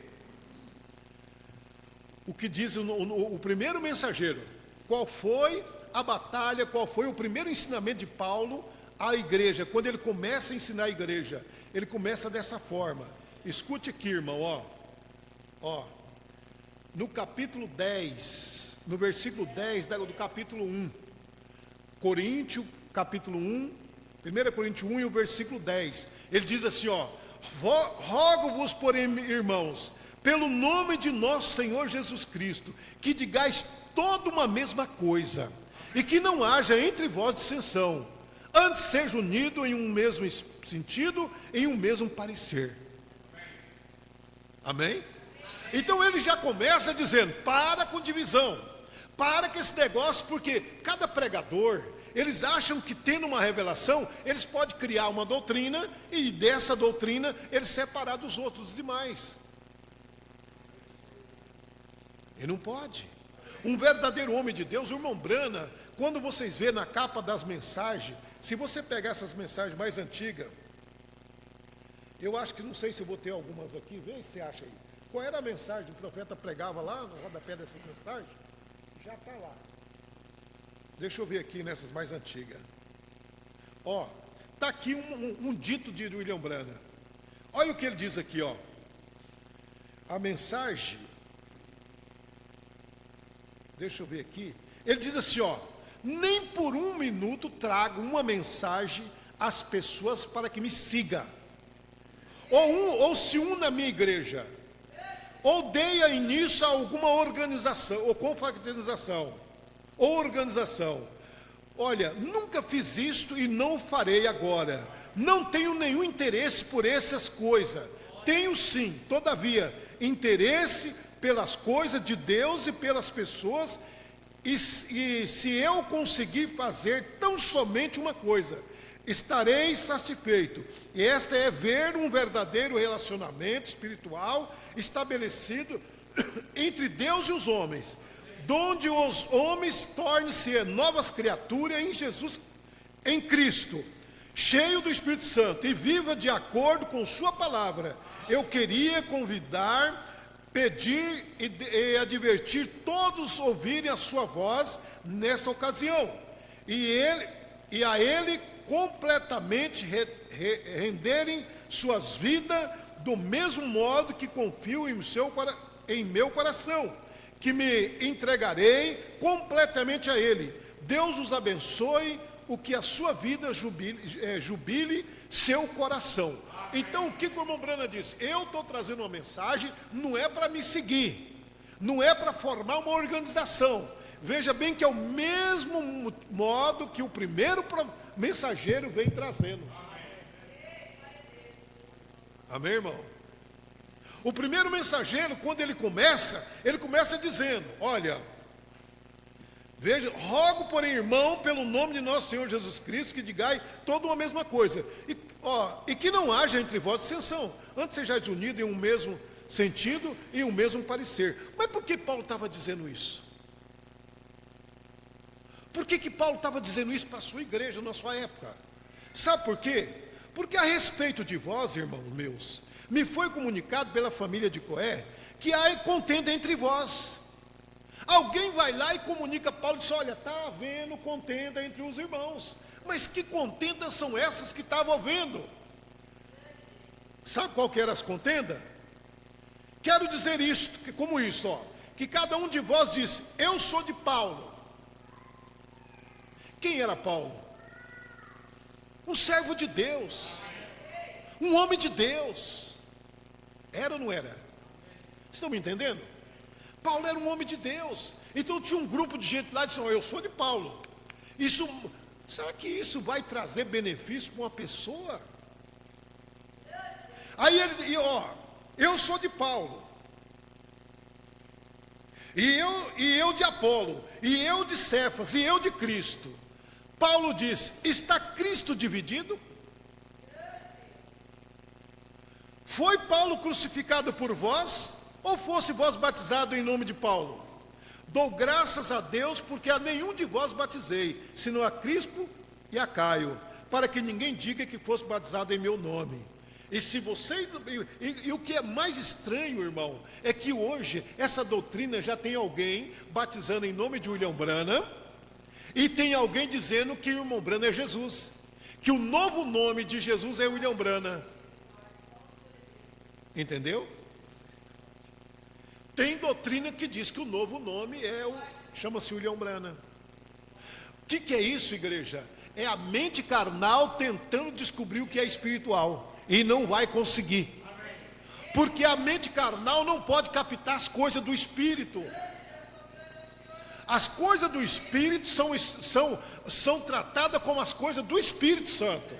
o que diz o primeiro mensageiro. Qual foi a batalha, qual foi o primeiro ensinamento de Paulo à igreja? Quando ele começa a ensinar a igreja, ele começa dessa forma. Escute aqui, irmão, no capítulo 10, no versículo 10 do capítulo 1. Coríntios, capítulo 1, 1 Coríntios 1 e o versículo 10. Ele diz assim, rogo-vos, porém, irmãos, pelo nome de nosso Senhor Jesus Cristo, que digais toda uma mesma coisa, e que não haja entre vós dissensão, antes seja unido em um mesmo sentido, em um mesmo parecer. Amém? Então ele já começa dizendo, para com divisão, para com esse negócio, porque cada pregador, eles acham que tendo uma revelação, eles podem criar uma doutrina, e dessa doutrina, eles separar dos outros, dos demais. E não pode. Um verdadeiro homem de Deus, o irmão Brana, quando vocês vê na capa das mensagens, se você pegar essas mensagens mais antigas, eu acho que, não sei se eu vou ter algumas aqui, vê se você acha aí. Qual era a mensagem que o profeta pregava lá no rodapé dessas mensagens? Já está lá. Deixa eu ver aqui nessas mais antigas. Está aqui um dito de William Branham. Olha o que ele diz aqui, a mensagem, deixa eu ver aqui, ele diz assim, nem por um minuto trago uma mensagem às pessoas para que me siga, ou se una à minha igreja, ou dê início a alguma organização, ou confraternização, ou organização. Olha, nunca fiz isto e não farei agora. Não tenho nenhum interesse por essas coisas. Tenho sim, todavia, interesse pelas coisas de Deus e pelas pessoas. E se eu conseguir fazer tão somente uma coisa, estarei satisfeito. E esta é ver um verdadeiro relacionamento espiritual estabelecido entre Deus e os homens, donde os homens tornem-se novas criaturas em Jesus, em Cristo, cheio do Espírito Santo, e viva de acordo com sua palavra. Eu queria convidar, pedir e advertir todos ouvirem a sua voz nessa ocasião, e a ele completamente renderem suas vidas do mesmo modo que confio em meu coração, que me entregarei completamente a ele. Deus os abençoe, o que a sua vida jubile seu coração. Então o que o irmão Brana disse? Eu estou trazendo uma mensagem, não é para me seguir, não é para formar uma organização. Veja bem que é o mesmo modo que o primeiro mensageiro vem trazendo. Amém, irmão? O primeiro mensageiro, quando ele começa dizendo, olha, veja, rogo, porém, irmão, pelo nome de nosso Senhor Jesus Cristo, que digai toda uma mesma coisa, e que não haja entre vós dissensão, antes sejais unidos em um mesmo sentido e um mesmo parecer. Mas por que Paulo estava dizendo isso? Por que Paulo estava dizendo isso para a sua igreja na sua época? Sabe por quê? Porque a respeito de vós, irmãos meus, me foi comunicado pela família de Coé que há contenda entre vós. Alguém vai lá e comunica a Paulo e diz: olha, está havendo contenda entre os irmãos. Mas que contendas são essas que estavam havendo? Sabe qual que eram as contendas? Quero dizer isto, como isso, ó, que cada um de vós disse: eu sou de Paulo. Quem era Paulo? Um servo de Deus, um homem de Deus. Era ou não era? Estão me entendendo? Paulo era um homem de Deus. Então tinha um grupo de gente lá que disse: eu sou de Paulo. Será que isso vai trazer benefício para uma pessoa? Aí ele, eu sou de Paulo, e eu de Apolo, e eu de Cefas, e eu de Cristo. Paulo diz: está Cristo dividido? Foi Paulo crucificado por vós, ou fosse vós batizado em nome de Paulo? Dou graças a Deus, porque a nenhum de vós batizei, senão a Crispo e a Caio, para que ninguém diga que fosse batizado em meu nome. E se você, e o que é mais estranho, irmão, é que hoje essa doutrina já tem alguém batizando em nome de William Branham, e tem alguém dizendo que o irmão Branham é Jesus, que o novo nome de Jesus é William Branham. Entendeu? Tem doutrina que diz que o novo nome chama-se William Branham. O que é isso, igreja? É a mente carnal tentando descobrir o que é espiritual, e não vai conseguir, porque a mente carnal não pode captar as coisas do Espírito. As coisas do Espírito são tratadas como as coisas do Espírito Santo.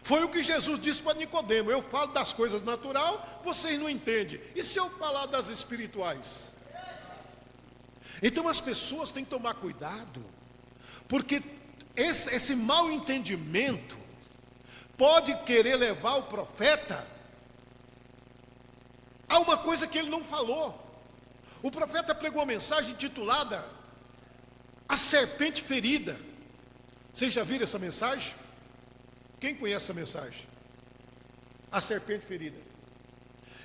Foi o que Jesus disse para Nicodemo: eu falo das coisas naturais, vocês não entendem, e se eu falar das espirituais? Então as pessoas têm que tomar cuidado, porque esse mau entendimento pode querer levar o profeta a uma coisa que ele não falou. O profeta pregou uma mensagem intitulada A Serpente Ferida. Vocês já viram essa mensagem? Quem conhece essa mensagem? A serpente ferida.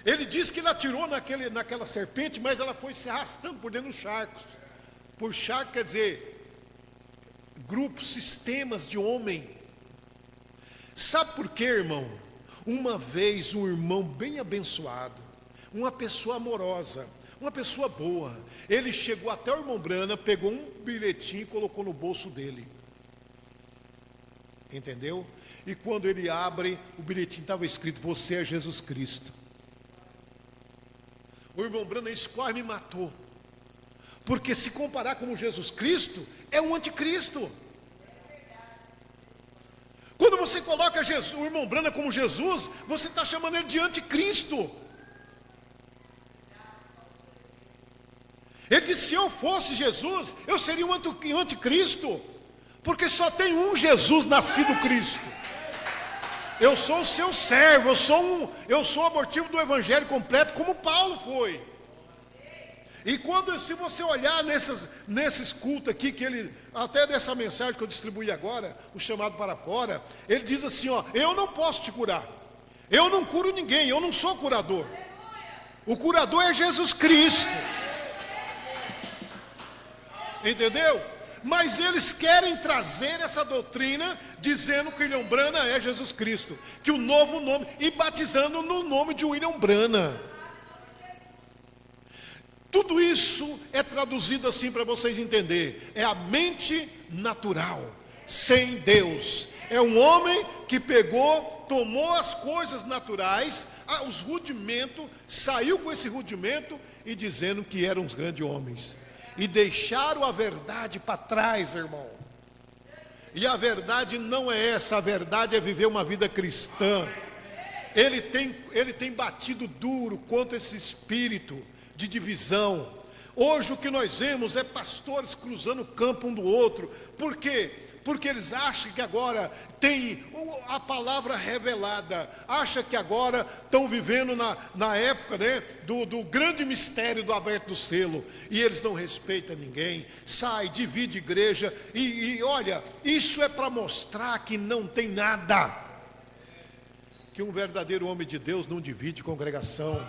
Ele diz que ele atirou naquela serpente, mas ela foi se arrastando por dentro dos charcos. Por charco quer dizer grupos, sistemas de homem. Sabe por quê, irmão? Uma vez um irmão bem abençoado, uma pessoa amorosa, uma pessoa boa, ele chegou até o irmão Branham, pegou um bilhetinho e colocou no bolso dele. Entendeu? E quando ele abre, o bilhetinho estava escrito: você é Jesus Cristo. O irmão Branham quase me matou, porque se comparar com Jesus Cristo, é um anticristo. Quando você coloca o irmão Branham como Jesus, você está chamando ele de anticristo. Ele disse: se eu fosse Jesus, eu seria um anticristo, porque só tem um Jesus nascido Cristo. Eu sou o seu servo, eu sou abortivo do evangelho completo, como Paulo foi. E se você olhar nesses cultos aqui, que ele, até dessa mensagem que eu distribuí agora, o chamado para fora, ele diz assim: eu não posso te curar, eu não curo ninguém, eu não sou curador. O curador é Jesus Cristo. Entendeu? Mas eles querem trazer essa doutrina, dizendo que William Branham é Jesus Cristo, que o novo nome, e batizando no nome de William Branham. Tudo isso é traduzido assim para vocês entenderem: é a mente natural, sem Deus. É um homem que tomou as coisas naturais, os rudimentos, saiu com esse rudimento e dizendo que eram os grandes homens. E deixaram a verdade para trás, irmão. E a verdade não é essa, a verdade é viver uma vida cristã. Ele tem batido duro contra esse espírito de divisão. Hoje o que nós vemos é pastores cruzando o campo um do outro. Por quê? Porque eles acham que agora tem a palavra revelada, acham que agora estão vivendo na época, né, do grande mistério do aberto do selo, e eles não respeitam ninguém, divide igreja, e olha, isso é para mostrar que não tem nada, que um verdadeiro homem de Deus não divide congregação.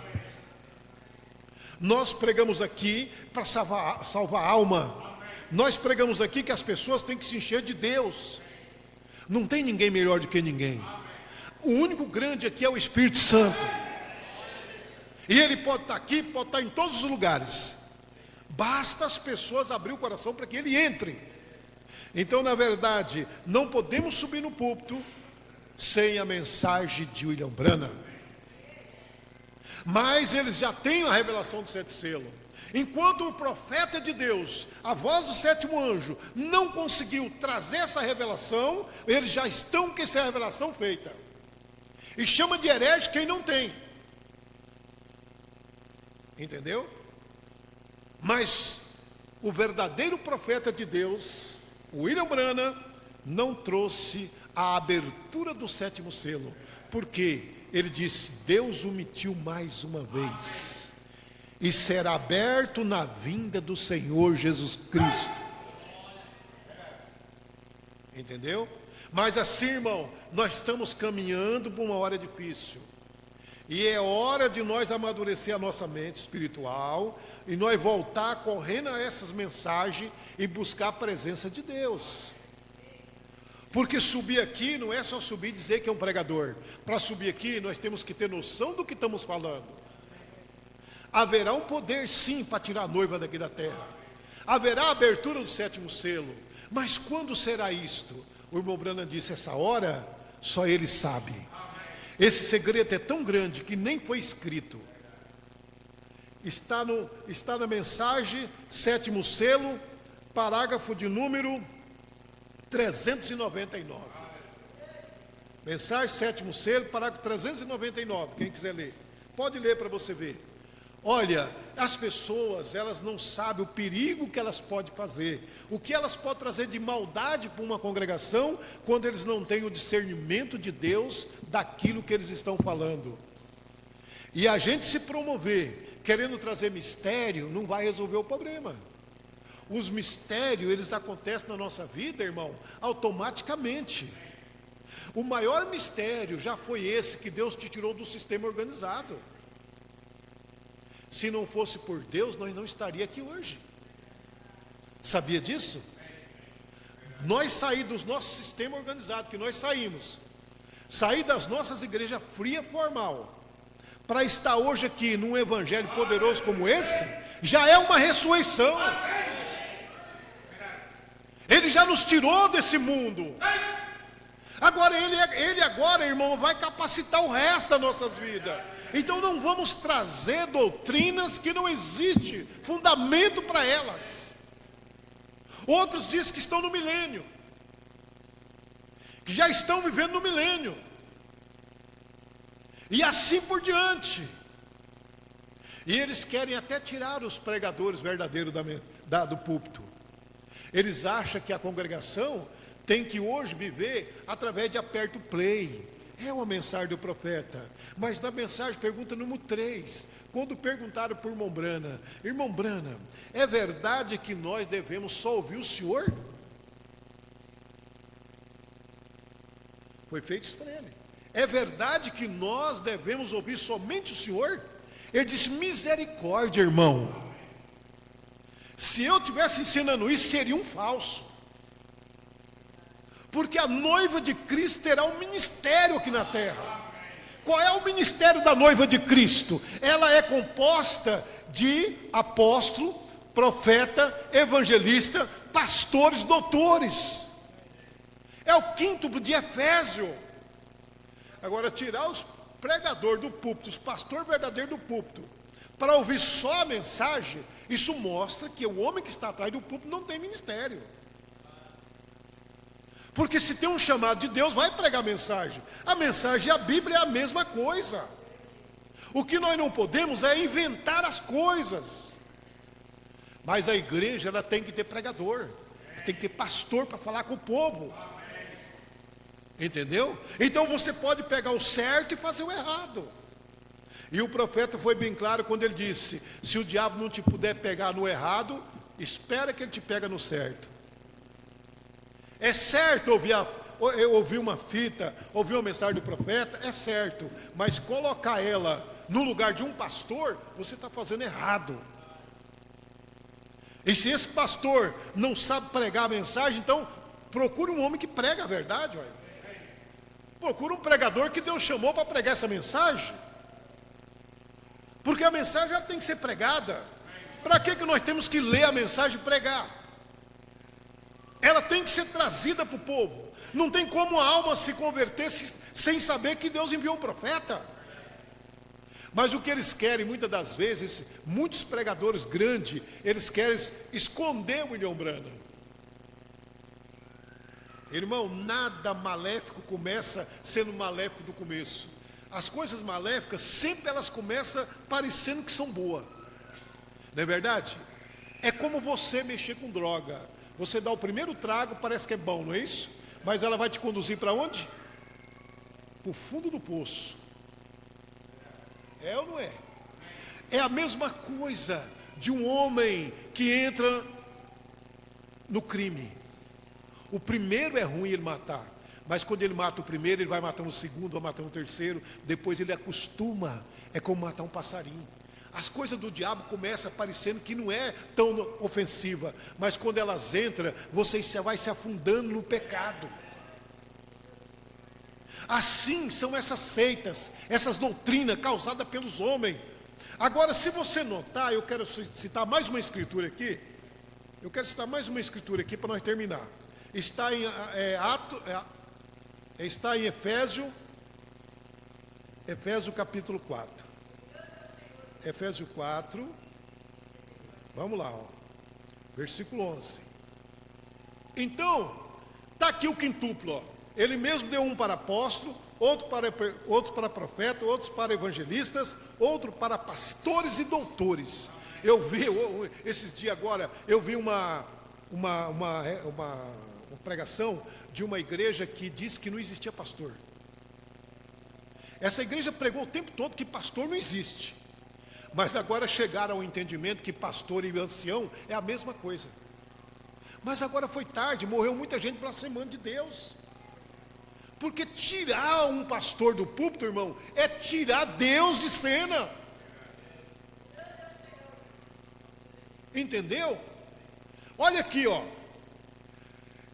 Nós pregamos aqui para salvar a alma. Nós pregamos aqui que as pessoas têm que se encher de Deus. Não tem ninguém melhor do que ninguém. O único grande aqui é o Espírito Santo. E ele pode estar aqui, pode estar em todos os lugares. Basta as pessoas abrir o coração para que ele entre. Então, na verdade, não podemos subir no púlpito sem a mensagem de William Branham. Mas eles já têm a revelação do 7 selo. Enquanto o profeta de Deus, a voz do 7º anjo, não conseguiu trazer essa revelação, eles já estão com essa revelação feita. E chama de herege quem não tem. Entendeu? Mas o verdadeiro profeta de Deus, o William Branham, não trouxe a abertura do 7º selo. Porque ele disse: Deus omitiu mais uma vez, e será aberto na vinda do Senhor Jesus Cristo. Entendeu? Mas assim, irmão, nós estamos caminhando por uma hora difícil. E é hora de nós amadurecer a nossa mente espiritual e nós voltar correndo a essas mensagens e buscar a presença de Deus. Porque subir aqui não é só subir e dizer que é um pregador. Para subir aqui nós temos que ter noção do que estamos falando. Haverá um poder sim para tirar a noiva daqui da terra. Haverá a abertura do 7º selo. Mas quando será isto? O irmão Branham disse: essa hora só ele sabe. Esse segredo é tão grande que nem foi escrito. Está na mensagem 7º selo, parágrafo de número 399. Mensagem 7º selo, parágrafo 399. Quem quiser ler, pode ler para você ver. Olha, as pessoas, elas não sabem o perigo que elas podem fazer, o que elas podem trazer de maldade para uma congregação, quando eles não têm o discernimento de Deus daquilo que eles estão falando. E a gente se promover, querendo trazer mistério, não vai resolver o problema. Os mistérios, eles acontecem na nossa vida, irmão, automaticamente. O maior mistério já foi esse, que Deus te tirou do sistema organizado. Se não fosse por Deus, nós não estaríamos aqui hoje. Sabia disso? Nós sair do nosso sistema organizado, que nós sair das nossas igrejas fria formal, para estar hoje aqui num evangelho poderoso como esse, já é uma ressurreição. Ele já nos tirou desse mundo. Agora ele agora, irmão, vai capacitar o resto das nossas vidas. Então não vamos trazer doutrinas que não existe fundamento para elas. Outros dizem que estão no milênio, que já estão vivendo no milênio, e assim por diante. E eles querem até tirar os pregadores verdadeiros do púlpito. Eles acham que a congregação tem que hoje viver através de aperto play. É uma mensagem do profeta. Mas na mensagem, pergunta número 3, quando perguntaram por irmão Branham, é verdade que nós devemos só ouvir o Senhor? Foi feito isso para ele. É verdade que nós devemos ouvir somente o Senhor? Ele disse: misericórdia, irmão. Se eu estivesse ensinando isso, seria um falso. Porque a noiva de Cristo terá um ministério aqui na terra. Qual é o ministério da noiva de Cristo? Ela é composta de apóstolo, profeta, evangelista, pastores, doutores. É o quíntuplo de Efésio. Agora, tirar os pregadores do púlpito, os pastores verdadeiros do púlpito, para ouvir só a mensagem, isso mostra que o homem que está atrás do púlpito não tem ministério. Porque se tem um chamado de Deus, vai pregar a mensagem. A mensagem e a Bíblia é a mesma coisa. O que nós não podemos é inventar as coisas. Mas a igreja, ela tem que ter pregador, tem que ter pastor para falar com o povo. Entendeu? Então você pode pegar o certo e fazer o errado. E o profeta foi bem claro quando ele disse: se o diabo não te puder pegar no errado, espera que ele te pega no certo. É certo ouvir uma fita, ouvir uma mensagem do profeta, é certo, mas colocar ela no lugar de um pastor, você está fazendo errado. E se esse pastor não sabe pregar a mensagem, então procure um homem que prega a verdade. Ué. Procure um pregador que Deus chamou para pregar essa mensagem. Porque a mensagem ela tem que ser pregada. Para que nós temos que ler a mensagem e pregar? Ela tem que ser trazida para o povo. Não tem como a alma se converter sem saber que Deus enviou um profeta. Mas o que eles querem, muitas das vezes, muitos pregadores grandes, eles querem esconder o William Branham. Irmão, nada maléfico começa sendo maléfico do começo. As coisas maléficas, sempre elas começam parecendo que são boas. Não é verdade? É como você mexer com droga. Você dá o primeiro trago, parece que é bom, não é isso? Mas ela vai te conduzir para onde? Para o fundo do poço. É ou não é? É a mesma coisa de um homem que entra no crime. O primeiro é ruim ele matar, mas quando ele mata o primeiro, ele vai matando o segundo, vai matando o terceiro, depois ele acostuma. É como matar um passarinho. As coisas do diabo começam parecendo que não é tão ofensiva, mas quando elas entram, você vai se afundando no pecado. Assim são essas seitas, essas doutrinas causadas pelos homens. Agora, se você notar, eu quero citar mais uma escritura aqui. Eu quero citar mais uma escritura aqui para nós terminar. Está em Efésios capítulo 4. Efésios 4, vamos lá, versículo 11. Então, está aqui o quintuplo, ó. Ele mesmo deu um para apóstolo, outro para profeta, outros para evangelistas, outro para pastores e doutores. Eu vi, esses dias agora, eu vi uma pregação de uma igreja que disse que não existia pastor. Essa igreja pregou o tempo todo que pastor não existe. Mas agora chegaram ao entendimento que pastor e ancião é a mesma coisa. Mas agora foi tarde, morreu muita gente blasfemando de Deus. Porque tirar um pastor do púlpito, irmão, é tirar Deus de cena. Entendeu? Olha aqui, ó.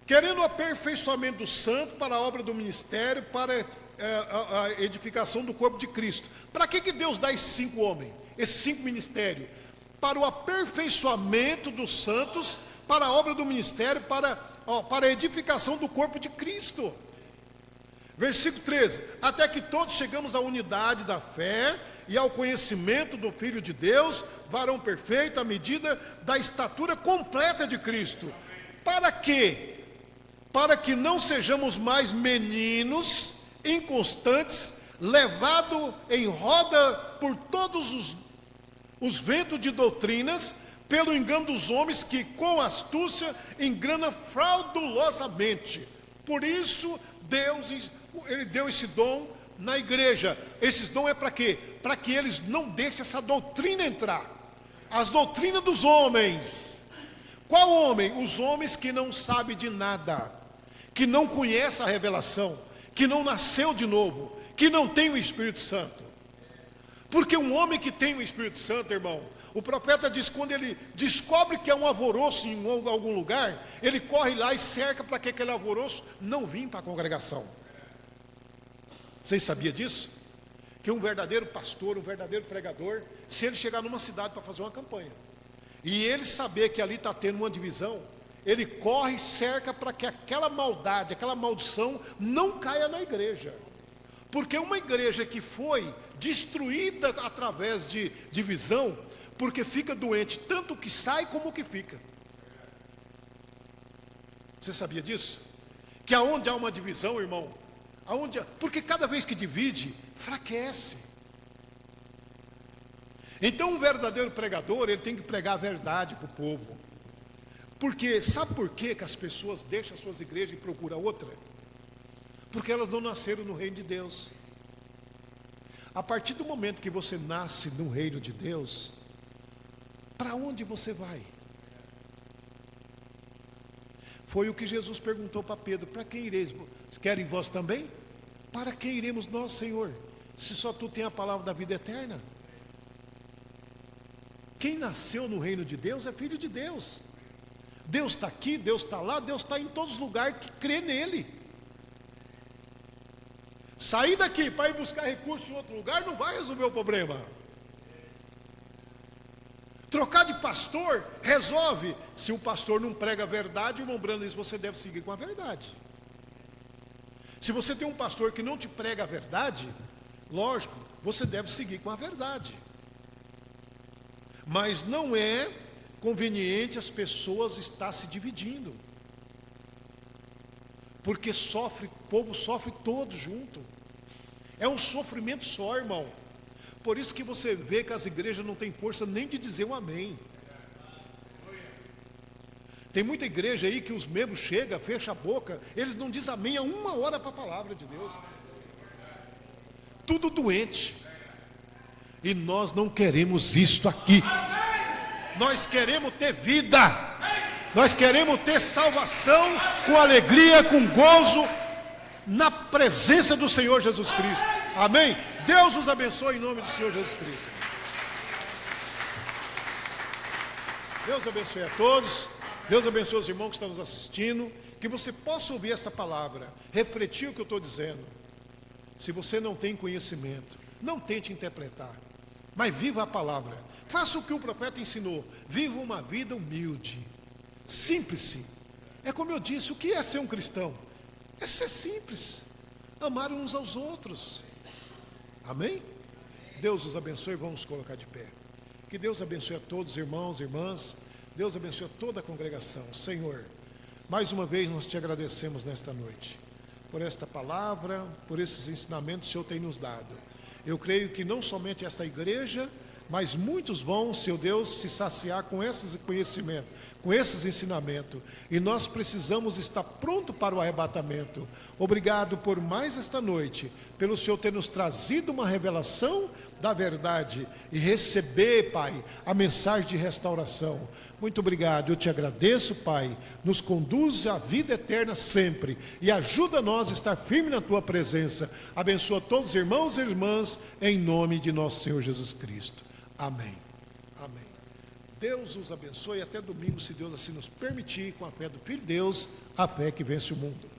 Querendo o aperfeiçoamento do santo para a obra do ministério, para a edificação do corpo de Cristo. Para que Deus dá esses 5 homens? Esses 5 ministérios? Para o aperfeiçoamento dos santos, para a obra do ministério, para a edificação do corpo de Cristo. Versículo 13: até que todos chegamos à unidade da fé e ao conhecimento do Filho de Deus, varão perfeito, à medida da estatura completa de Cristo. Para quê? Para que não sejamos mais meninos inconstantes, levados em roda por todos os ventos de doutrinas, pelo engano dos homens que com astúcia enganam fraudulosamente. Por isso Deus, Ele deu esse dom na igreja. Esse dom é para quê? Para que eles não deixem essa doutrina entrar. As doutrinas dos homens. Qual homem? Os homens que não sabem de nada, que não conhecem a revelação, que não nasceu de novo, que não tem o Espírito Santo. Porque um homem que tem o Espírito Santo, irmão, o profeta diz, quando ele descobre que é um alvoroço em algum lugar, ele corre lá e cerca para que aquele alvoroço não vim para a congregação. Vocês sabiam disso? Que um verdadeiro pastor, um verdadeiro pregador, se ele chegar numa cidade para fazer uma campanha, e ele saber que ali está tendo uma divisão, ele corre e cerca para que aquela maldade, aquela maldição não caia na igreja. Porque uma igreja que foi destruída através de divisão, porque fica doente tanto o que sai como o que fica. Você sabia disso? Que aonde há uma divisão, irmão, porque cada vez que divide, enfraquece. Então um verdadeiro pregador, ele tem que pregar a verdade para o povo. Porque, sabe por quê que as pessoas deixam as suas igrejas e procuram outra? Porque elas não nasceram no reino de Deus. A partir do momento que você nasce no reino de Deus, para onde você vai? Foi o que Jesus perguntou para Pedro: para quem ireis? Querem vós também? Para quem iremos nós, Senhor? Se só tu tem a palavra da vida eterna. Quem nasceu no reino de Deus é filho de Deus. Deus está aqui, Deus está lá, Deus está em todos os lugares que crê nele. Sair daqui para ir buscar recurso em outro lugar não vai resolver o problema. Trocar de pastor resolve. Se o pastor não prega a verdade, o irmão Brando diz: você deve seguir com a verdade. Se você tem um pastor que não te prega a verdade, lógico, você deve seguir com a verdade. Mas não é conveniente as pessoas estar se dividindo, porque o povo sofre todo junto. É um sofrimento só, irmão. Por isso que você vê que as igrejas não têm força nem de dizer um amém. Tem muita igreja aí que os membros chegam, fecham a boca, eles não dizem amém há 1 hora para a palavra de Deus. Tudo doente. E nós não queremos isto aqui. Nós queremos ter vida. Nós queremos ter salvação com alegria, com gozo, na presença do Senhor Jesus Cristo. Amém? Deus nos abençoe em nome do Senhor Jesus Cristo. Deus abençoe a todos. Deus abençoe os irmãos que estão nos assistindo. Que você possa ouvir essa palavra, refletir o que eu estou dizendo. Se você não tem conhecimento, não tente interpretar, mas viva a palavra. Faça o que o profeta ensinou. Viva uma vida humilde, simples. É como eu disse, o que é ser um cristão? É ser simples, amar uns aos outros. Amém? Deus os abençoe. Vamos nos colocar de pé. Que Deus abençoe a todos, irmãos e irmãs. Deus abençoe a toda a congregação. Senhor, mais uma vez nós te agradecemos nesta noite, por esta palavra, por esses ensinamentos que o Senhor tem nos dado. Eu creio que não somente esta igreja, mas muitos vão, Seu Deus, se saciar com esses conhecimentos, com esses ensinamentos. E nós precisamos estar pronto para o arrebatamento. Obrigado por mais esta noite, pelo Senhor ter nos trazido uma revelação da verdade e receber, Pai, a mensagem de restauração. Muito obrigado, eu te agradeço, Pai. Nos conduz à vida eterna sempre e ajuda nós a estar firme na Tua presença. Abençoa todos os irmãos e irmãs, em nome de nosso Senhor Jesus Cristo. Amém. Amém. Deus os abençoe. Até domingo, se Deus assim nos permitir, com a fé do Filho de Deus, a fé que vence o mundo.